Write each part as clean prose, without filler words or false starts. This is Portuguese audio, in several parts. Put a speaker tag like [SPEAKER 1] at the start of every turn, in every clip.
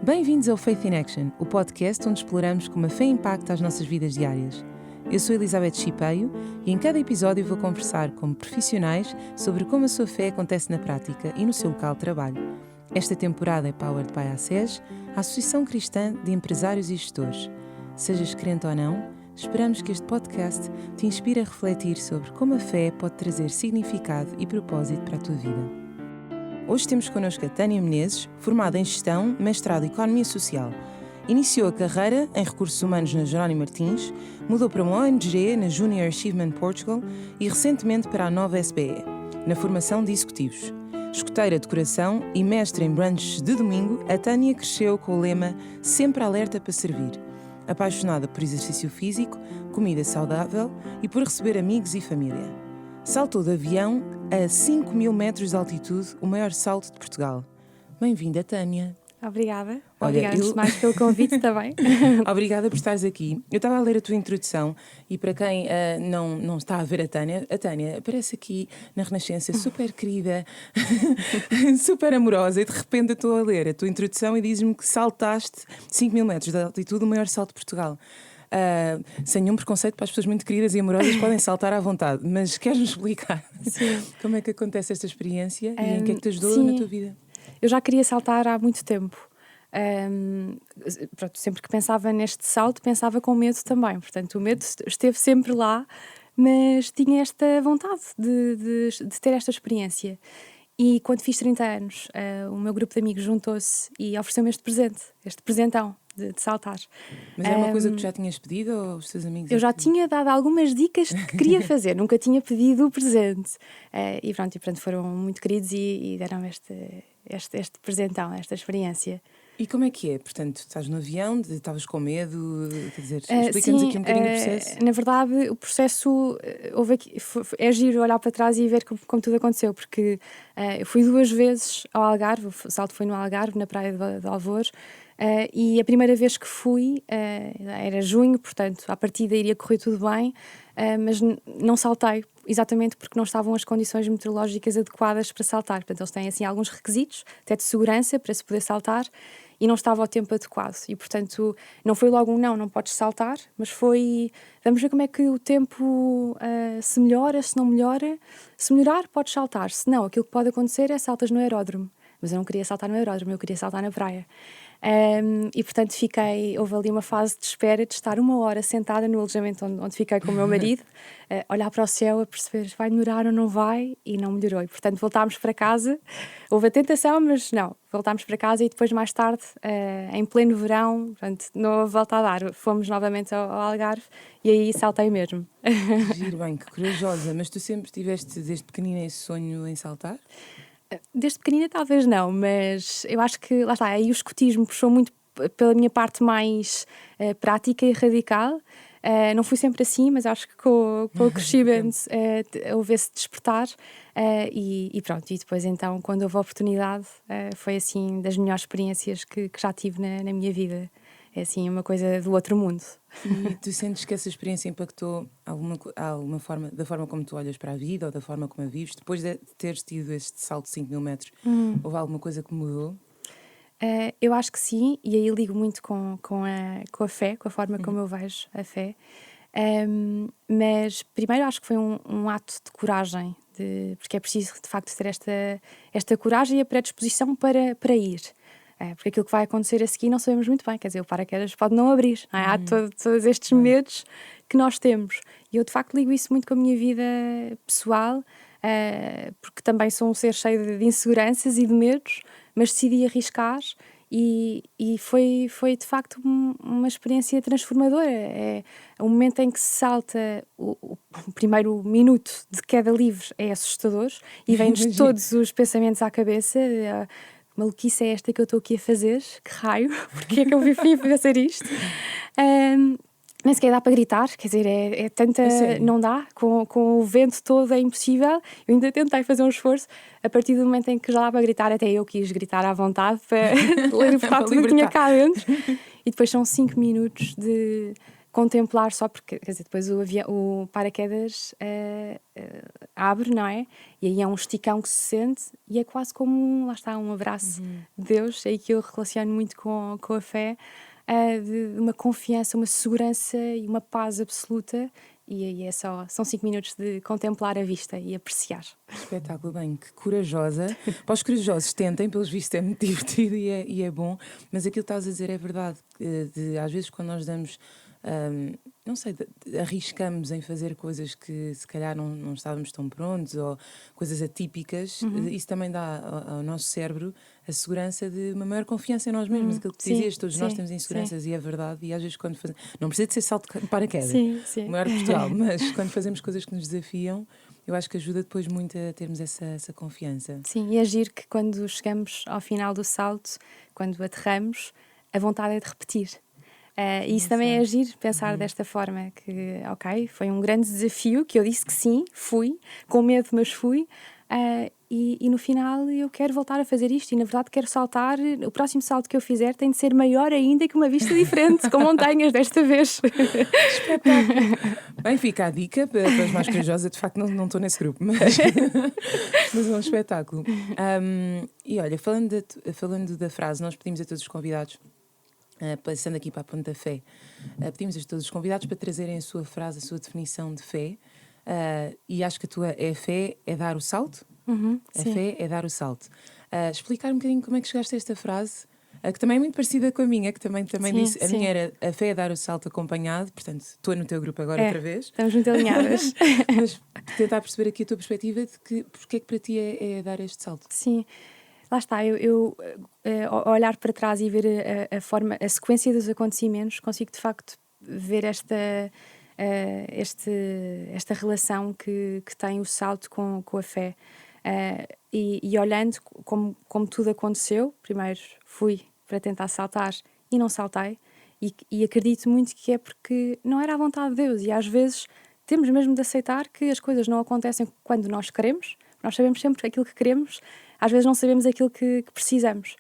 [SPEAKER 1] Bem-vindos ao Faith in Action, o podcast onde exploramos como a fé impacta as nossas vidas diárias. Eu sou Elizabeth Chipeio e em cada episódio vou conversar com profissionais sobre como a sua fé acontece na prática e no seu local de trabalho. Esta temporada é powered by a ACES, a Associação Cristã de Empresários e Gestores. Sejas crente ou não, esperamos que este podcast te inspire a refletir sobre como a fé pode trazer significado e propósito para a tua vida. Hoje temos connosco a Tânia Menezes, formada em Gestão, mestrado em Economia Social. Iniciou a carreira em Recursos Humanos na Jerónimo Martins, mudou para uma ONG na Junior Achievement Portugal e recentemente para a nova SBE, na formação de executivos. Escoteira de coração e mestre em brunches de domingo, a Tânia cresceu com o lema Sempre alerta para servir. Apaixonada por exercício físico, comida saudável e por receber amigos e família. Saltou de avião a 5.000 metros de altitude, o maior salto de Portugal. Bem-vinda, Tânia.
[SPEAKER 2] Obrigada. Obrigada antes de mais pelo convite também.
[SPEAKER 1] Obrigada por estares aqui. Eu estava a ler a tua introdução e para quem não está a ver a Tânia aparece aqui na Renascença super querida, super amorosa, e de repente eu estou a ler a tua introdução e dizes-me que saltaste 5.000 metros de altitude, o maior salto de Portugal. Sem nenhum preconceito para as pessoas muito queridas e amorosas podem saltar à vontade, mas queres-nos explicar como é que acontece esta experiência e em que é que te ajudou na tua vida?
[SPEAKER 2] Eu já queria saltar há muito tempo. Pronto, sempre que pensava neste salto, pensava com medo também. Portanto, o medo esteve sempre lá, mas tinha esta vontade de ter esta experiência. E quando fiz 30 anos, o meu grupo de amigos juntou-se e ofereceu-me este presentão de saltar.
[SPEAKER 1] Mas era uma coisa que tu já tinhas pedido ou os teus amigos?
[SPEAKER 2] Eu já tinha dado algumas dicas de que queria fazer, nunca tinha pedido o presente. E pronto, foram muito queridos e deram-me este presentão, esta experiência.
[SPEAKER 1] E como é que é? Portanto, estás no avião, estavas com medo, quer dizer, explica-nos aqui um bocadinho o processo.
[SPEAKER 2] Na verdade, o processo, é giro olhar para trás e ver como tudo aconteceu, porque eu fui 2 vezes ao Algarve, o salto foi no Algarve, na praia de Alvor, e a primeira vez que fui, era junho, portanto, à partida iria correr tudo bem, mas não saltei, exatamente porque não estavam as condições meteorológicas adequadas para saltar. Portanto, eles têm assim alguns requisitos, até de segurança, para se poder saltar, e não estava ao tempo adequado. E, portanto, não foi logo não podes saltar, mas foi, vamos ver como é que o tempo se melhora, se não melhora. Se melhorar, podes saltar. Se não, aquilo que pode acontecer é saltas no aeródromo. Mas eu não queria saltar no aeródromo, eu queria saltar na praia. E portanto houve ali uma fase de espera de estar 1 hora sentada no alojamento onde fiquei com o meu marido, olhar para o céu, a perceber vai melhorar ou não vai, e não melhorou. E portanto voltámos para casa, houve a tentação, mas não, voltámos para casa e depois mais tarde, em pleno verão, portanto, não houve volta a dar, fomos novamente ao Algarve e aí saltei mesmo.
[SPEAKER 1] Giro, bem, que corajosa, mas tu sempre tiveste desde pequenina esse sonho em saltar?
[SPEAKER 2] Desde pequenina talvez não, mas eu acho que, lá está, aí o escotismo puxou muito pela minha parte mais prática e radical. Não fui sempre assim, mas acho que com o crescimento houve esse despertar e pronto, e depois então quando houve a oportunidade foi assim das melhores experiências que já tive na minha vida. É assim uma coisa do outro mundo.
[SPEAKER 1] E tu sentes que essa experiência impactou alguma forma, da forma como tu olhas para a vida ou da forma como a vives? Depois de teres tido este salto de 5.000 metros, houve alguma coisa que mudou?
[SPEAKER 2] Eu acho que sim, e aí ligo muito com a fé, com a forma como eu vejo a fé. Mas primeiro acho que foi um ato de coragem, porque é preciso de facto ter esta coragem e a predisposição para ir. Porque aquilo que vai acontecer a seguir não sabemos muito bem, quer dizer, o paraquedas pode não abrir, não é? Há todos estes medos que nós temos. E eu de facto ligo isso muito com a minha vida pessoal, porque também sou um ser cheio de inseguranças e de medos, mas decidi arriscar e foi de facto uma experiência transformadora. É o momento em que se salta o primeiro minuto de queda livre é assustador e vem-nos todos os pensamentos à cabeça. Maluquice é esta que eu estou aqui a fazer? Que raio? Porque é que eu vim fazer isto? Nem sequer dá para gritar, quer dizer, é tanta... Não dá, com o vento todo é impossível. Eu ainda tentei fazer um esforço, a partir do momento em que já dá para gritar, até eu quis gritar à vontade para libertar tudo que tinha cá dentro. E depois são 5 minutos de contemplar só, porque quer dizer, depois o paraquedas abre, não é? E aí é um esticão que se sente e é quase como, lá está, um abraço de Deus. É aí que eu relaciono muito com a fé, de uma confiança, uma segurança e uma paz absoluta. E aí são 5 minutos de contemplar a vista e apreciar.
[SPEAKER 1] Espetáculo, bem, que corajosa. Para os corajosos, tentem, pelos vistos é muito divertido e é bom, mas aquilo que estás a dizer é verdade. Às vezes, quando nós damos, não sei, arriscamos em fazer coisas que se calhar não estávamos tão prontos ou coisas atípicas, isso também dá ao nosso cérebro a segurança de uma maior confiança em nós mesmos. Aquilo que dizias, todos nós temos inseguranças e é verdade. E às vezes, quando fazemos, não precisa de ser salto de paraquedas,
[SPEAKER 2] Sim.
[SPEAKER 1] o maior de Portugal, mas quando fazemos coisas que nos desafiam, eu acho que ajuda depois muito a termos essa confiança.
[SPEAKER 2] Sim, e agir que quando chegamos ao final do salto, quando aterramos, a vontade é de repetir. E isso também é agir, pensar desta forma, que ok, foi um grande desafio, que eu disse que sim, fui, com medo, mas fui, e no final eu quero voltar a fazer isto e na verdade quero saltar, o próximo salto que eu fizer tem de ser maior ainda e com uma vista diferente, com montanhas desta vez.
[SPEAKER 1] Espetáculo! Bem, fica a dica para os mais corajosos, eu de facto não estou nesse grupo, mas é um espetáculo. E olha, falando da frase, nós pedimos a todos os convidados, passando aqui para a Ponta Fé, pedimos a todos os convidados para trazerem a sua frase, a sua definição de fé, e acho que a fé é dar o salto. A fé é dar o salto. Explicar um bocadinho como é que chegaste a esta frase, que também é muito parecida com a minha, que também disse, a minha era a fé é dar o salto acompanhado, portanto estou no teu grupo agora outra vez.
[SPEAKER 2] Estamos muito alinhadas.
[SPEAKER 1] Mas tentar perceber aqui a tua perspectiva de porque é que para ti é dar este salto.
[SPEAKER 2] Sim. Lá está, eu olhar para trás e ver a sequência dos acontecimentos, consigo de facto ver esta relação que tem o salto com a fé. E olhando como tudo aconteceu, primeiro fui para tentar saltar e não saltei, e acredito muito que é porque não era a vontade de Deus, e às vezes temos mesmo de aceitar que as coisas não acontecem quando nós queremos. Nós sabemos sempre aquilo que queremos, às vezes não sabemos aquilo que precisamos.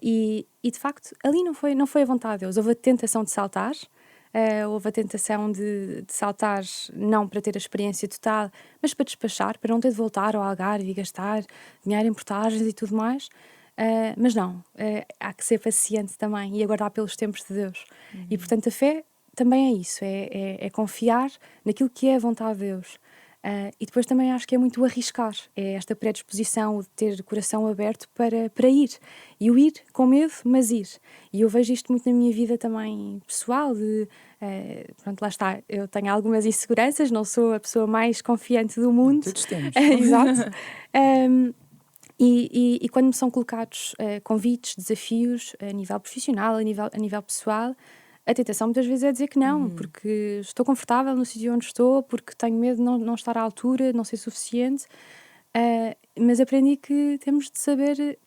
[SPEAKER 2] E de facto, ali não foi a vontade de Deus. Houve a tentação de saltar, houve a tentação de saltar não para ter a experiência total, mas para despachar, para não ter de voltar ao Algarve e gastar dinheiro em portagens e tudo mais. Mas não, há que ser paciente também e aguardar pelos tempos de Deus. E portanto a fé também é isso, é confiar naquilo que é a vontade de Deus. E depois também acho que é muito arriscar, é esta predisposição de ter o coração aberto para ir. E o ir com medo, mas ir. E eu vejo isto muito na minha vida também pessoal, pronto, lá está, eu tenho algumas inseguranças, não sou a pessoa mais confiante do mundo.
[SPEAKER 1] Todos temos.
[SPEAKER 2] Exato. E quando me são colocados convites, desafios a nível profissional, a nível pessoal, a tentação muitas vezes é dizer que não, porque estou confortável no sítio onde estou, porque tenho medo de não estar à altura, de não ser suficiente. Mas aprendi que temos de saber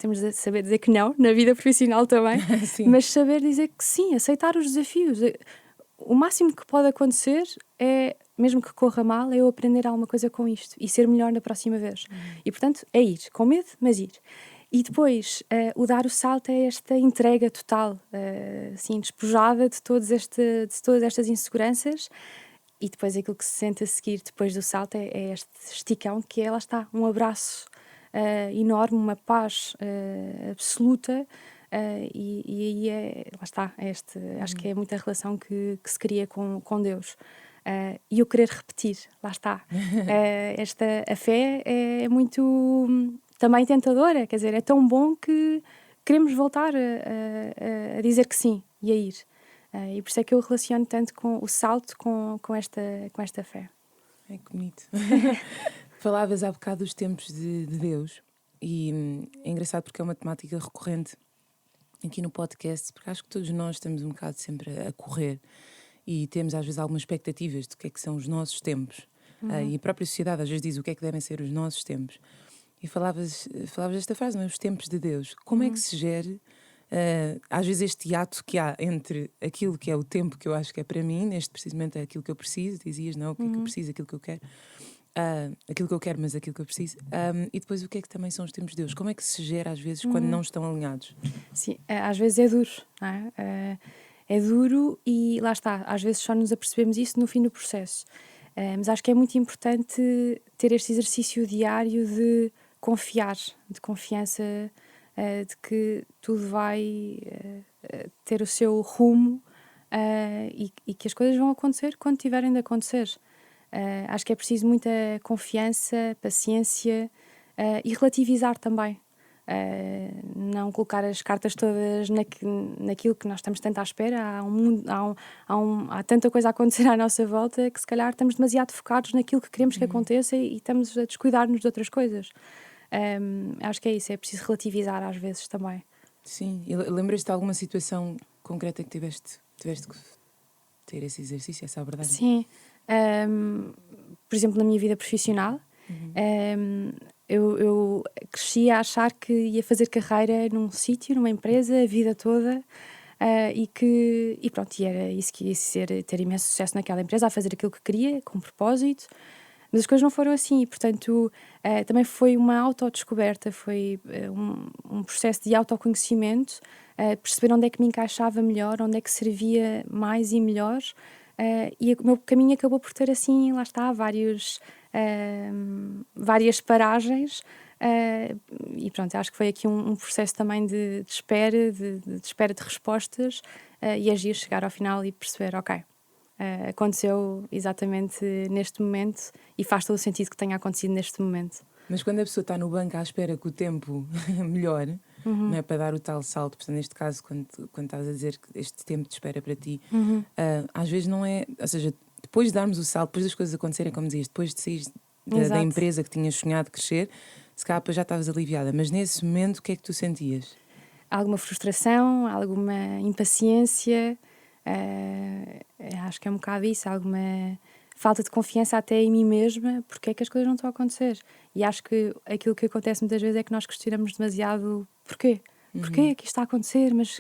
[SPEAKER 2] dizer que não, na vida profissional também, mas saber dizer que sim, aceitar os desafios. O máximo que pode acontecer é, mesmo que corra mal, é eu aprender alguma coisa com isto e ser melhor na próxima vez. E portanto, é ir, com medo, mas ir. E depois, o dar o salto é esta entrega total, assim, despojada de todas estas inseguranças, e depois aquilo que se sente a seguir depois do salto é este esticão, que lá está, um abraço enorme, uma paz absoluta, e aí lá está, acho que é muita relação que se cria com Deus. E eu querer repetir, lá está. A fé é muito também tentadora, quer dizer, é tão bom que queremos voltar a dizer que sim e a ir. E por isso é que eu relaciono tanto com o salto com esta fé.
[SPEAKER 1] É que bonito. Falavas há bocado dos tempos de Deus e é engraçado porque é uma temática recorrente aqui no podcast, porque acho que todos nós estamos um bocado sempre a correr e temos às vezes algumas expectativas do que é que são os nossos tempos. E a própria sociedade às vezes diz o que é que devem ser os nossos tempos. E falavas desta frase, não é? Os tempos de Deus. Como é que se gere, às vezes, este hiato que há entre aquilo que é o tempo que eu acho que é para mim, neste precisamente é aquilo que eu preciso, dizias, não, o que é que eu preciso, aquilo que eu quero, aquilo que eu quero, mas aquilo que eu preciso, e depois o que é que também são os tempos de Deus? Como é que se gera, às vezes, quando não estão alinhados?
[SPEAKER 2] Sim, às vezes é duro, não é? É duro e lá está, às vezes só nos apercebemos isso no fim do processo. Mas acho que é muito importante ter este exercício diário de confiar, de confiança, de que tudo vai ter o seu rumo, e que as coisas vão acontecer quando tiverem de acontecer. Acho que é preciso muita confiança, paciência, e relativizar também. Não colocar as cartas todas naquilo que nós estamos tanto à espera. Há tanta coisa a acontecer à nossa volta que se calhar estamos demasiado focados naquilo que queremos que aconteça e estamos a descuidar-nos de outras coisas. Acho que é isso, é preciso relativizar às vezes também.
[SPEAKER 1] Sim, e lembras-te de alguma situação concreta que tiveste que ter esse exercício, essa abordagem?
[SPEAKER 2] Sim. Por exemplo, na minha vida profissional, eu cresci a achar que ia fazer carreira num sítio, numa empresa, a vida toda, e pronto, e era isso que ia ser, ter imenso sucesso naquela empresa, a fazer aquilo que queria, com propósito, mas as coisas não foram assim, e portanto também foi uma autodescoberta, foi um processo de autoconhecimento, perceber onde é que me encaixava melhor, onde é que servia mais e melhor. E o meu caminho acabou por ter assim, lá está, várias paragens, e pronto, acho que foi aqui um processo também de espera, de espera de respostas, e agir, chegar ao final e perceber, ok, aconteceu exatamente neste momento e faz todo o sentido que tenha acontecido neste momento.
[SPEAKER 1] Mas quando a pessoa está no banco à espera que o tempo melhore, não é, para dar o tal salto, portanto, neste caso, quando estás a dizer que este tempo de espera para ti, às vezes não é, ou seja, depois de darmos o salto, depois das coisas acontecerem, como dizias, depois de sair da empresa que tinhas sonhado crescer, se calhar já estavas aliviada, mas nesse momento o que é que tu sentias?
[SPEAKER 2] Alguma frustração, alguma impaciência, acho que é um bocado isso, alguma falta de confiança até em mim mesma, porque é que as coisas não estão a acontecer. E acho que aquilo que acontece muitas vezes é que nós questionamos demasiado porquê? Porquê é que isto está a acontecer? Mas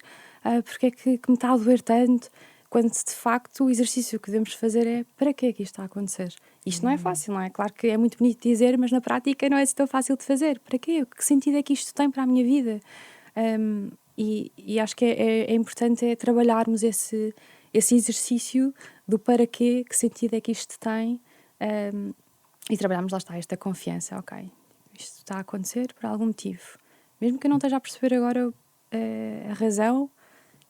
[SPEAKER 2] porquê é que me está a doer tanto? Quando de facto o exercício que devemos fazer é para que é que isto está a acontecer? Isto não é fácil, não é? Claro que é muito bonito dizer, mas na prática não é assim tão fácil de fazer. Para quê? Que sentido é que isto tem para a minha vida? E acho que é importante trabalharmos esse exercício do para quê, que sentido é que isto tem, e trabalharmos, lá está, esta confiança, ok, isto está a acontecer por algum motivo. Mesmo que eu não esteja a perceber agora a razão,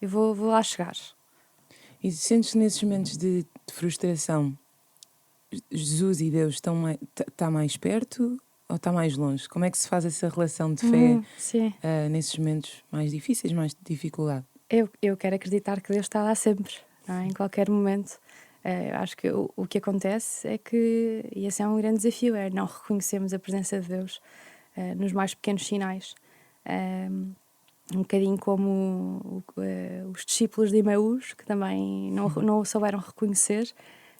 [SPEAKER 2] eu vou lá chegar.
[SPEAKER 1] E sentes nesses momentos de frustração, Jesus e Deus está mais perto ou está mais longe? Como é que se faz essa relação de fé nesses momentos mais difíceis, mais de dificuldade?
[SPEAKER 2] Eu quero acreditar que Deus está lá sempre, não é? Em qualquer momento. Acho que o que acontece é que, e esse é um grande desafio, é não reconhecermos a presença de Deus nos mais pequenos sinais. Um bocadinho como os discípulos de Emaús, que também não o souberam reconhecer,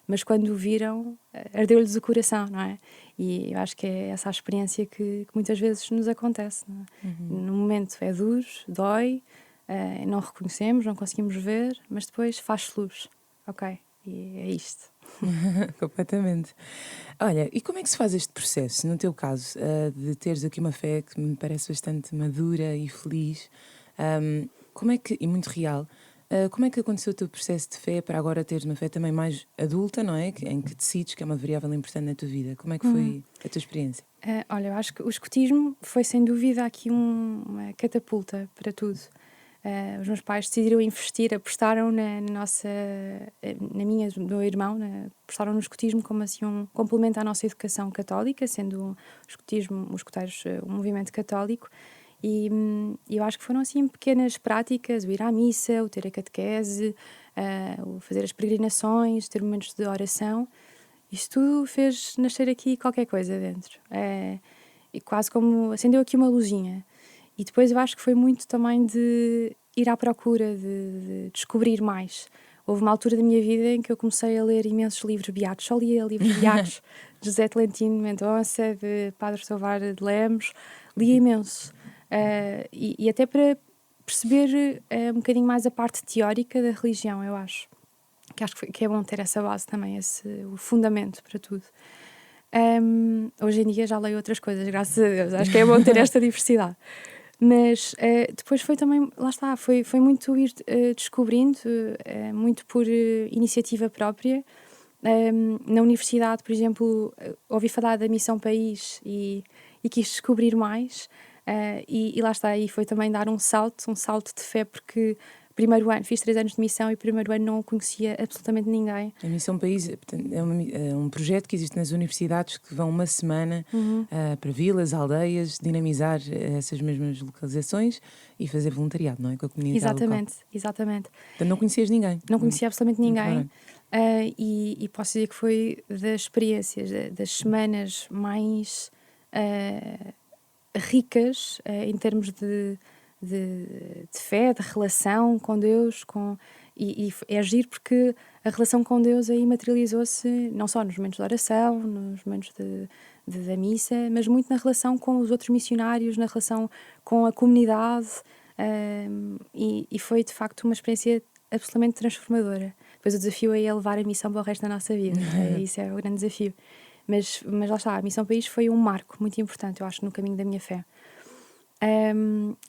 [SPEAKER 2] mas quando o viram, ardeu-lhes o coração, não é? E eu acho que é essa a experiência que muitas vezes nos acontece, não é? No momento é duro, dói, não reconhecemos, não conseguimos ver, mas depois faz luz. Ok, e é isto.
[SPEAKER 1] Completamente. Olha, e como é que se faz este processo, no teu caso, de teres aqui uma fé que me parece bastante madura e feliz, como é que, e muito real, como é que aconteceu o teu processo de fé para agora teres uma fé também mais adulta, não é? Em que decides que é uma variável importante na tua vida. Como é que foi a tua experiência?
[SPEAKER 2] Olha, eu acho que o escotismo foi sem dúvida aqui uma catapulta para tudo. Os meus pais decidiram investir, apostaram na minha, do meu irmão, apostaram no escotismo como assim um complemento à nossa educação católica, sendo o escotismo, os escoteiros, um movimento católico. E eu acho que foram assim pequenas práticas, o ir à missa, o ter a catequese, o fazer as peregrinações, ter momentos de oração. Isto tudo fez nascer aqui qualquer coisa dentro. E quase como acendeu aqui uma luzinha. E depois eu acho que foi muito também de ir à procura, de descobrir mais. Houve uma altura da minha vida em que eu comecei a ler imensos livros beatos. Só lia livros beatos de José Tolentino Mendonça, de Padre Tovar de Lemos. Lia imenso. E até para perceber um bocadinho mais a parte teórica da religião, eu acho. Que acho que é bom ter essa base também, o fundamento para tudo. Hoje em dia já leio outras coisas, graças a Deus. Acho que é bom ter esta diversidade. Mas depois foi também, lá está, foi muito ir descobrindo, muito por iniciativa própria, Na universidade, por exemplo, ouvi falar da Missão País e quis descobrir mais. E lá está, e foi também dar um salto de fé, porque primeiro ano, fiz 3 anos de missão e primeiro ano não conhecia absolutamente ninguém.
[SPEAKER 1] A Missão País, portanto, é um projeto que existe nas universidades que vão uma semana para vilas, aldeias, dinamizar essas mesmas localizações e fazer voluntariado, não é? Com a comunidade local.
[SPEAKER 2] Exatamente.
[SPEAKER 1] Portanto, não conhecias ninguém?
[SPEAKER 2] Não conhecia absolutamente
[SPEAKER 1] Muito
[SPEAKER 2] ninguém.
[SPEAKER 1] bem.
[SPEAKER 2] E posso dizer que foi das experiências, das semanas mais ricas em termos de fé, de relação com Deus, e é giro porque a relação com Deus aí materializou-se não só nos momentos de oração, nos momentos da missa, mas muito na relação com os outros missionários, na relação com a comunidade, e foi de facto uma experiência absolutamente transformadora. Depois o desafio é levar a missão para o resto da nossa vida. Isso é o grande desafio. Mas lá está, a Missão País foi um marco muito importante, eu acho, no caminho da minha fé.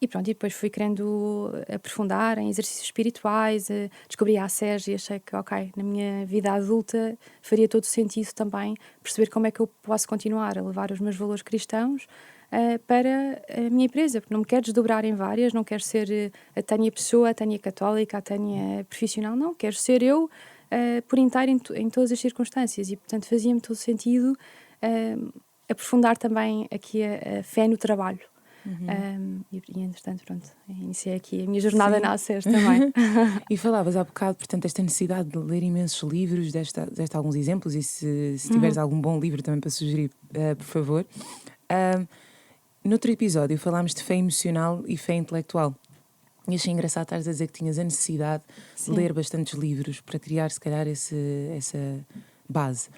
[SPEAKER 2] E pronto, e depois fui querendo aprofundar em exercícios espirituais, descobri a SES e achei que, ok, na minha vida adulta faria todo sentido também perceber como é que eu posso continuar a levar os meus valores cristãos para a minha empresa, porque não me quero desdobrar em várias, não quero ser a Tânia pessoa, a Tânia católica, a Tânia profissional, não, quero ser eu por inteiro em todas as circunstâncias, e portanto fazia-me todo sentido aprofundar também aqui a fé no trabalho. E entretanto, pronto, iniciei aqui a minha jornada na ACES também.
[SPEAKER 1] E falavas há bocado, portanto, esta necessidade de ler imensos livros, deste alguns exemplos, e se tiveres algum bom livro também para sugerir, por favor. Noutro episódio falámos de fé emocional e fé intelectual. E achei engraçado estares a dizer que tinhas a necessidade de ler bastantes livros para criar, se calhar, essa base.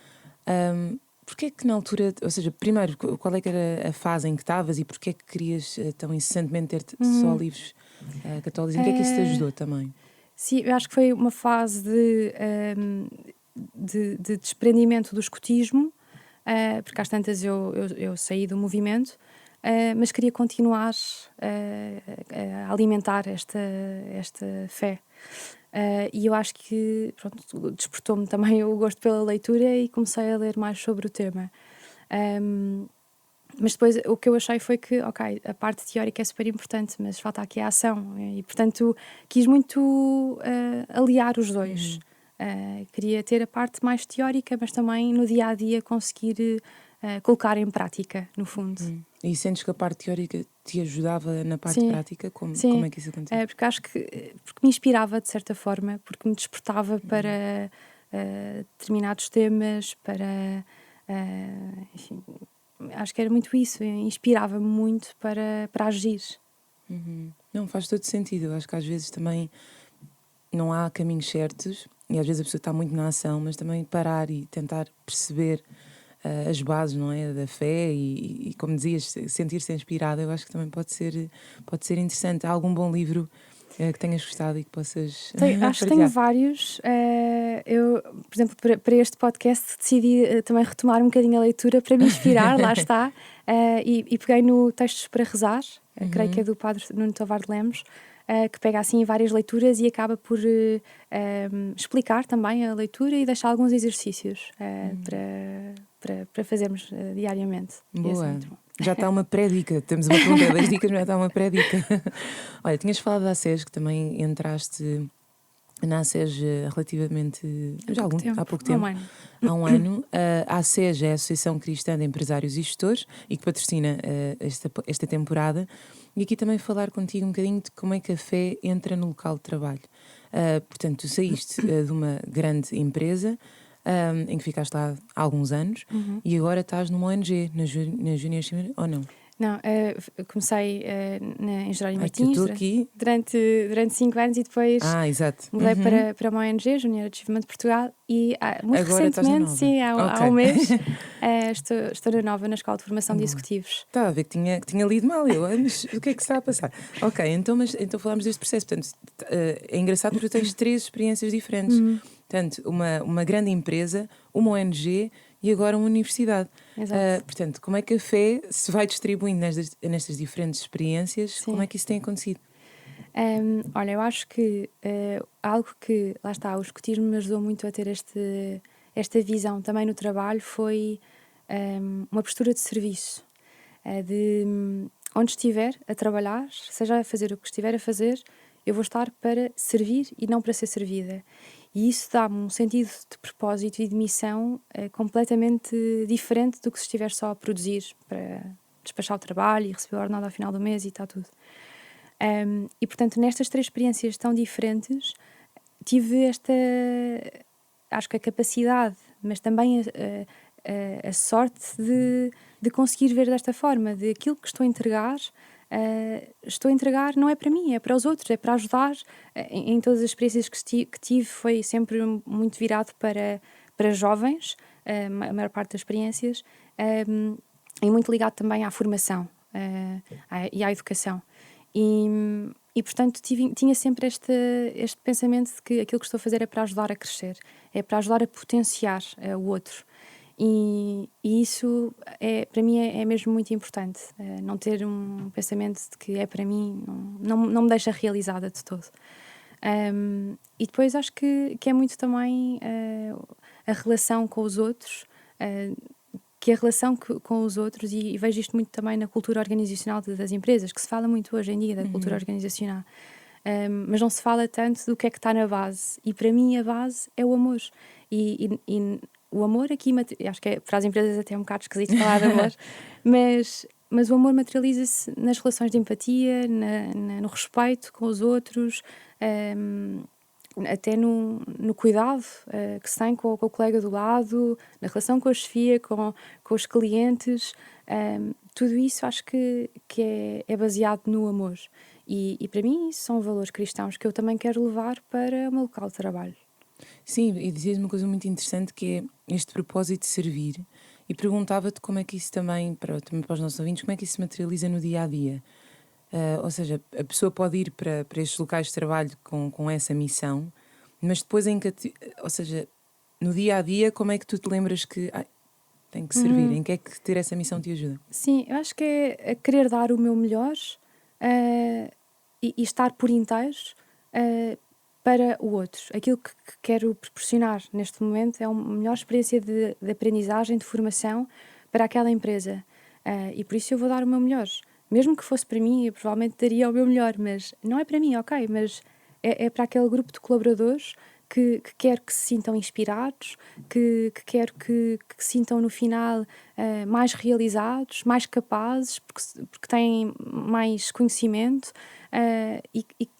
[SPEAKER 1] Porquê que na altura, ou seja, primeiro, qual é que era a fase em que estavas e porquê que querias tão incesantemente ter só livros católicos? Em que é que isso te ajudou também?
[SPEAKER 2] Sim, eu acho que foi uma fase de desprendimento do escotismo, porque às tantas eu saí do movimento, mas queria continuar a alimentar esta fé. E eu acho que, pronto, despertou-me também o gosto pela leitura e comecei a ler mais sobre o tema. Mas depois o que eu achei foi que, ok, a parte teórica é super importante, mas falta aqui a ação. E, portanto, quis muito aliar os dois. Queria ter a parte mais teórica, mas também no dia-a-dia conseguir colocar em prática, no fundo.
[SPEAKER 1] E sentes que a parte teórica te ajudava na parte prática? Como é que isso aconteceu?
[SPEAKER 2] Porque acho que me inspirava de certa forma, porque me despertava para determinados temas, para enfim, acho que era muito isso, inspirava-me muito para agir.
[SPEAKER 1] Não, faz todo sentido. Eu acho que às vezes também não há caminhos certos e às vezes a pessoa está muito na ação, mas também parar e tentar perceber as bases, não é, da fé e como dizias, sentir-se inspirada, eu acho que também pode ser interessante. Há algum bom livro que tenhas gostado e que possas
[SPEAKER 2] Acho que tenho vários. Eu, por exemplo, para este podcast decidi também retomar um bocadinho a leitura para me inspirar, lá está, e peguei no Textos para Rezar, creio que é do Padre Nuno Tovar de Lemos, que pega assim várias leituras e acaba por explicar também a leitura e deixar alguns exercícios para fazermos diariamente.
[SPEAKER 1] Boa. Já está uma pré-dica. Temos uma pergunta das dicas, mas já está uma pré-dica. Olha, tinhas falado da ACES, que também entraste na ACES relativamente há pouco tempo. Há um ano. A ACES é a Associação Cristã de Empresários e Gestores e que patrocina esta temporada. E aqui também falar contigo um bocadinho de como é que a fé entra no local de trabalho. Portanto, tu saíste de uma grande empresa em que ficaste lá há alguns anos e agora estás numa ONG, na Junior Chimera, ou não?
[SPEAKER 2] Não, comecei em Jerónimo Martins durante 5 anos e depois mudei para uma ONG, Junior Achievement Portugal, e muito
[SPEAKER 1] agora
[SPEAKER 2] recentemente, sim, há um mês, estou na nova, na Escola de Formação de Executivos.
[SPEAKER 1] Estava a ver que tinha lido mal, mas o que é que está a passar? Ok, então falámos deste processo, portanto, é engraçado porque tu tens 3 experiências diferentes. Portanto, uma grande empresa, uma ONG e agora uma universidade. Portanto, como é que a fé se vai distribuindo nestas diferentes experiências? Sim. Como é que isso tem acontecido?
[SPEAKER 2] Olha, eu acho que algo que, lá está, o escotismo me ajudou muito a ter esta visão também no trabalho foi uma postura de serviço, de onde estiver a trabalhar, seja a fazer o que estiver a fazer, eu vou estar para servir e não para ser servida. E isso dá-me um sentido de propósito e de missão completamente diferente do que se estiver só a produzir para despachar o trabalho e receber o ordenado ao final do mês e está tudo. E portanto, nestas 3 experiências tão diferentes, tive acho que a capacidade, mas também a sorte de conseguir ver desta forma, de aquilo que estou a entregar não é para mim, é para os outros, é para ajudar. Em todas as experiências que tive foi sempre muito virado para jovens, a maior parte das experiências, e muito ligado também à formação e à educação. E portanto tinha sempre este pensamento de que aquilo que estou a fazer é para ajudar a crescer, é para ajudar a potenciar o outro. E isso para mim é mesmo muito importante, não ter um pensamento de que é para mim, não me deixa realizada de todo. E depois acho que é muito também a relação com os outros, que a relação com os outros, e vejo isto muito também na cultura organizacional das empresas, que se fala muito hoje em dia da cultura organizacional, mas não se fala tanto do que é que está na base. E para mim a base é o amor. E o amor aqui, acho que para as empresas até é um bocado esquisito falar de amor, mas o amor materializa-se nas relações de empatia, no respeito com os outros, até no cuidado que se tem com o colega do lado, na relação com a chefia, com os clientes. Tudo isso acho que é baseado no amor. E para mim isso são valores cristãos que eu também quero levar para o meu local de trabalho.
[SPEAKER 1] Sim, e dizias uma coisa muito interessante, que é este propósito de servir, e perguntava-te como é que isso também para os nossos ouvintes, como é que isso se materializa no dia-a-dia. Ou seja, a pessoa pode ir para estes locais de trabalho com essa missão, mas depois ou seja, no dia-a-dia, como é que tu te lembras que tem que servir? Em que é que ter essa missão te ajuda?
[SPEAKER 2] Sim, eu acho que é querer dar o meu melhor e estar por inteiro para o outro. Aquilo que quero proporcionar neste momento é uma melhor experiência de aprendizagem, de formação para aquela empresa. E por isso eu vou dar o meu melhor. Mesmo que fosse para mim, eu provavelmente daria o meu melhor, mas não é para mim, ok, mas é para aquele grupo de colaboradores que quero que se sintam inspirados, que quero que se sintam no final mais realizados, mais capazes, porque têm mais conhecimento,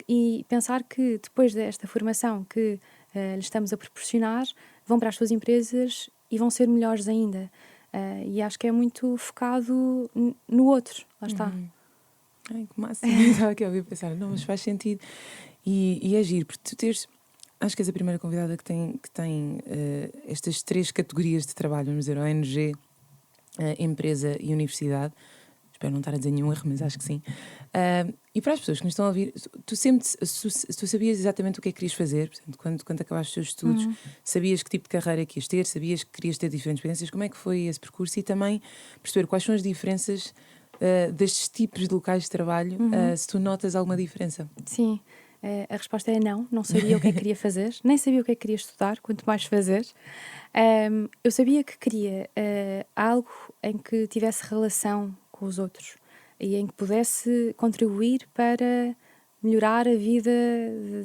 [SPEAKER 2] e pensar que depois desta formação que lhes estamos a proporcionar, vão para as suas empresas e vão ser melhores ainda. E acho que é muito focado no outro, lá está.
[SPEAKER 1] Ai, que massa! Estava aqui a ouvir pensar, não, mas faz sentido. E é giro, porque tu teres. Acho que és a primeira convidada que tem estas 3 categorias de trabalho, vamos dizer, ONG, empresa e universidade. Espero não estar a dizer nenhum erro, mas acho que sim. E para as pessoas que nos estão a ouvir, tu sabias exatamente o que é que querias fazer? Portanto, quando acabaste os teus estudos, sabias que tipo de carreira que ias ter, sabias que querias ter diferentes experiências, como é que foi esse percurso? E também perceber quais são as diferenças destes tipos de locais de trabalho, se tu notas alguma diferença.
[SPEAKER 2] Sim, a resposta é não sabia o que é que queria fazer, nem sabia o que é que queria estudar, quanto mais fazer. Eu sabia que queria algo em que tivesse relação com os outros e em que pudesse contribuir para melhorar a vida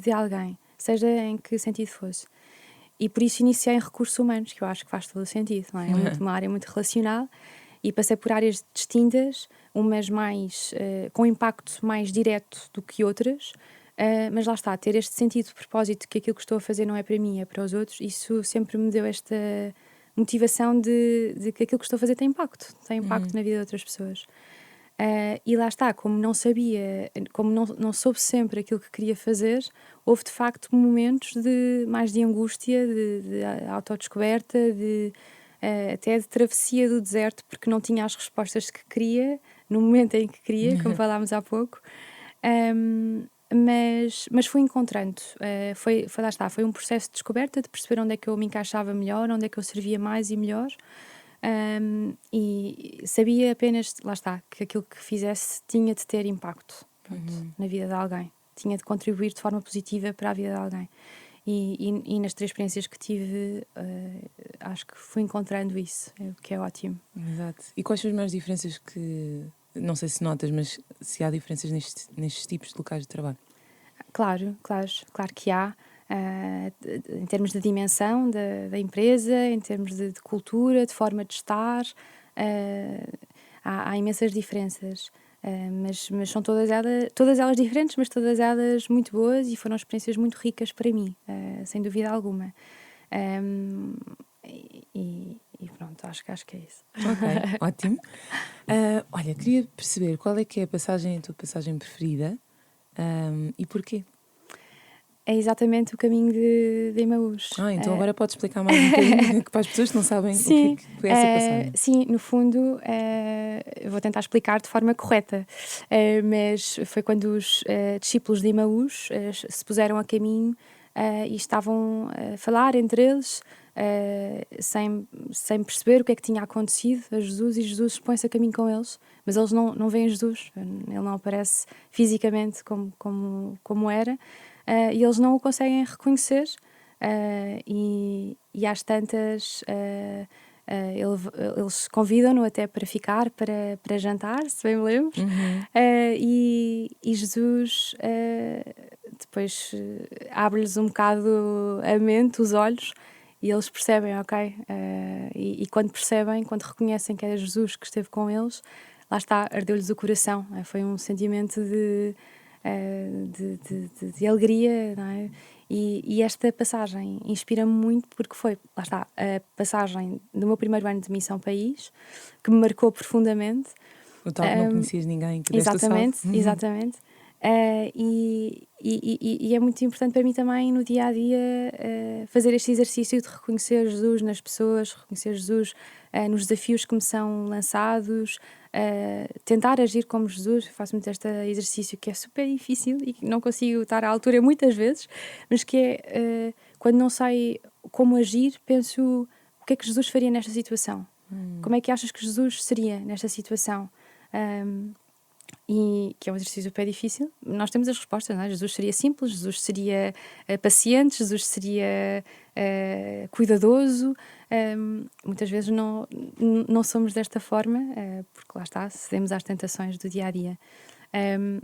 [SPEAKER 2] de alguém, seja em que sentido fosse. E por isso iniciei em recursos humanos, que eu acho que faz todo o sentido, não é? É uma área muito relacional, e passei por áreas distintas, umas mais com impacto mais direto do que outras, mas lá está, ter este sentido de propósito que aquilo que estou a fazer não é para mim, é para os outros, isso sempre me deu esta motivação de que aquilo que estou a fazer tem impacto na vida de outras pessoas. E lá está, como não sabia, como não soube sempre aquilo que queria fazer, houve de facto momentos mais de angústia, de autodescoberta, até de travessia do deserto, porque não tinha as respostas que queria, no momento em que queria, como falámos há pouco. Mas fui encontrando, lá está, foi um processo de descoberta, de perceber onde é que eu me encaixava melhor, onde é que eu servia mais e melhor. E sabia apenas, lá está, que aquilo que fizesse tinha de ter impacto, pronto, na vida de alguém, tinha de contribuir de forma positiva para a vida de alguém. E nas 3 experiências que tive, acho que fui encontrando isso, o que é ótimo.
[SPEAKER 1] Exato. E quais são as maiores diferenças que, não sei se notas, mas se há diferenças nestes tipos de locais de trabalho?
[SPEAKER 2] Claro que há, em termos de dimensão da empresa, em termos de cultura, de forma de estar, há imensas diferenças. Mas são todas elas diferentes, mas todas elas muito boas e foram experiências muito ricas para mim, sem dúvida alguma. E pronto, acho que é isso.
[SPEAKER 1] Ok, ótimo. Olha, queria perceber qual é que é a tua passagem preferida, e porquê?
[SPEAKER 2] É exatamente o caminho de Emaús.
[SPEAKER 1] Então agora podes explicar mais um bocadinho para as pessoas que não sabem o
[SPEAKER 2] Sim,
[SPEAKER 1] que foi essa passagem.
[SPEAKER 2] sim, no fundo, eu vou tentar explicar de forma correta, mas foi quando os discípulos de Emaús se puseram a caminho e estavam a falar entre eles, sem perceber o que é que tinha acontecido a Jesus, e Jesus põe-se a caminho com eles, mas eles não veem Jesus, ele não aparece fisicamente como era, e eles não o conseguem reconhecer. E às tantas eles convidam-no até para ficar para jantar, se bem me lembro. E Jesus depois abre-lhes um bocado a mente, os olhos, e eles percebem, ok? E quando percebem, quando reconhecem que era Jesus que esteve com eles, lá está, ardeu-lhes o coração. Foi um sentimento de alegria, não é? E esta passagem inspira-me muito porque foi, lá está, a passagem do meu primeiro ano de Missão País, que me marcou profundamente.
[SPEAKER 1] O tal que não conhecias ninguém que deste
[SPEAKER 2] Exatamente,
[SPEAKER 1] o salto.
[SPEAKER 2] exatamente. E é muito importante para mim também no dia a dia fazer este exercício de reconhecer Jesus nas pessoas, reconhecer Jesus nos desafios que me são lançados, tentar agir como Jesus. Eu faço muito este exercício que é super difícil e que não consigo estar à altura muitas vezes, mas que é quando não sei como agir, penso o que é que Jesus faria nesta situação? Como é que achas que Jesus seria nesta situação? E que é um exercício super difícil. Nós temos as respostas, não é? Jesus seria simples, Jesus seria paciente, Jesus seria cuidadoso. Muitas vezes não somos desta forma, porque lá está, cedemos às tentações do dia a dia.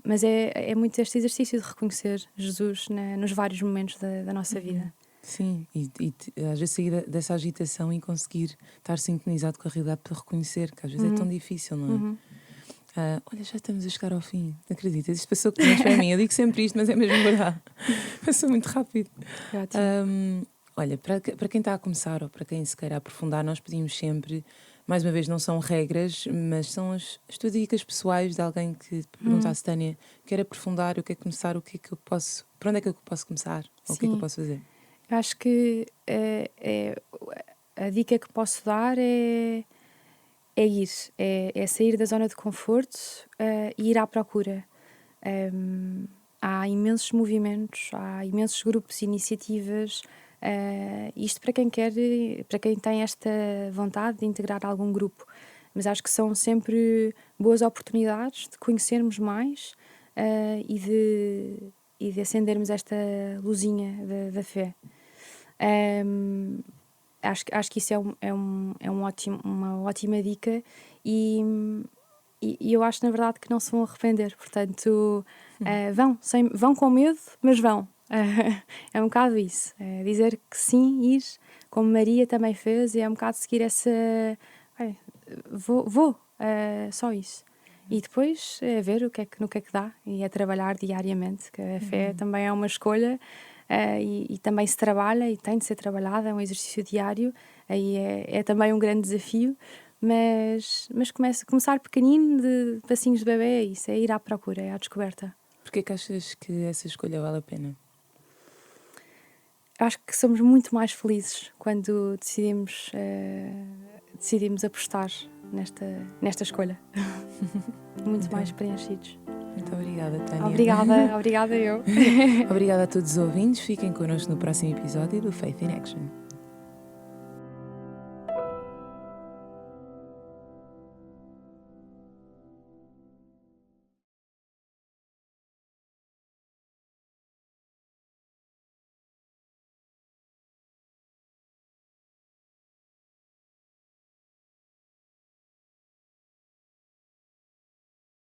[SPEAKER 2] Mas é muito este exercício de reconhecer Jesus nos vários momentos da nossa vida.
[SPEAKER 1] Sim, e às vezes sair dessa agitação e conseguir estar sintonizado com a realidade para reconhecer, que às vezes é tão difícil, não é? Olha, já estamos a chegar ao fim, acreditas? Isto passou que para mim. Eu digo sempre isto, mas é mesmo verdade. Passou muito rápido. Olha, para quem está a começar ou para quem se queira aprofundar, nós pedimos sempre, mais uma vez, não são regras, mas são as tuas dicas pessoais de alguém que te perguntasse, Tânia, quero aprofundar, eu quero começar, o que é que eu posso, por onde é que eu posso começar? Ou o que é que eu posso fazer?
[SPEAKER 2] Eu acho que a dica que posso dar é ir, é sair da zona de conforto e ir à procura. Há imensos movimentos, há imensos grupos e iniciativas, isto para quem tem esta vontade de integrar algum grupo, mas acho que são sempre boas oportunidades de conhecermos mais e de acendermos esta luzinha da fé. Acho que isso é uma ótima dica e eu acho na verdade que não se vão arrepender, portanto vão com medo, mas vão. É um bocado isso, dizer que sim, ir como Maria também fez, e é um bocado seguir essa vou, só isso. E depois é ver no que é que dá, e é trabalhar diariamente, que a fé também é uma escolha. E também se trabalha e tem de ser trabalhada, é um exercício diário, aí é também um grande desafio, mas começar pequenino, de passinhos de bebê, é isso, é ir à procura, é à descoberta.
[SPEAKER 1] Porquê que achas que essa escolha vale a pena?
[SPEAKER 2] Eu acho que somos muito mais felizes quando decidimos apostar nesta escolha. Muito mais preenchidos.
[SPEAKER 1] Muito obrigada, Tânia.
[SPEAKER 2] Obrigada eu.
[SPEAKER 1] Obrigada a todos os ouvintes. Fiquem connosco no próximo episódio do Faith in Action.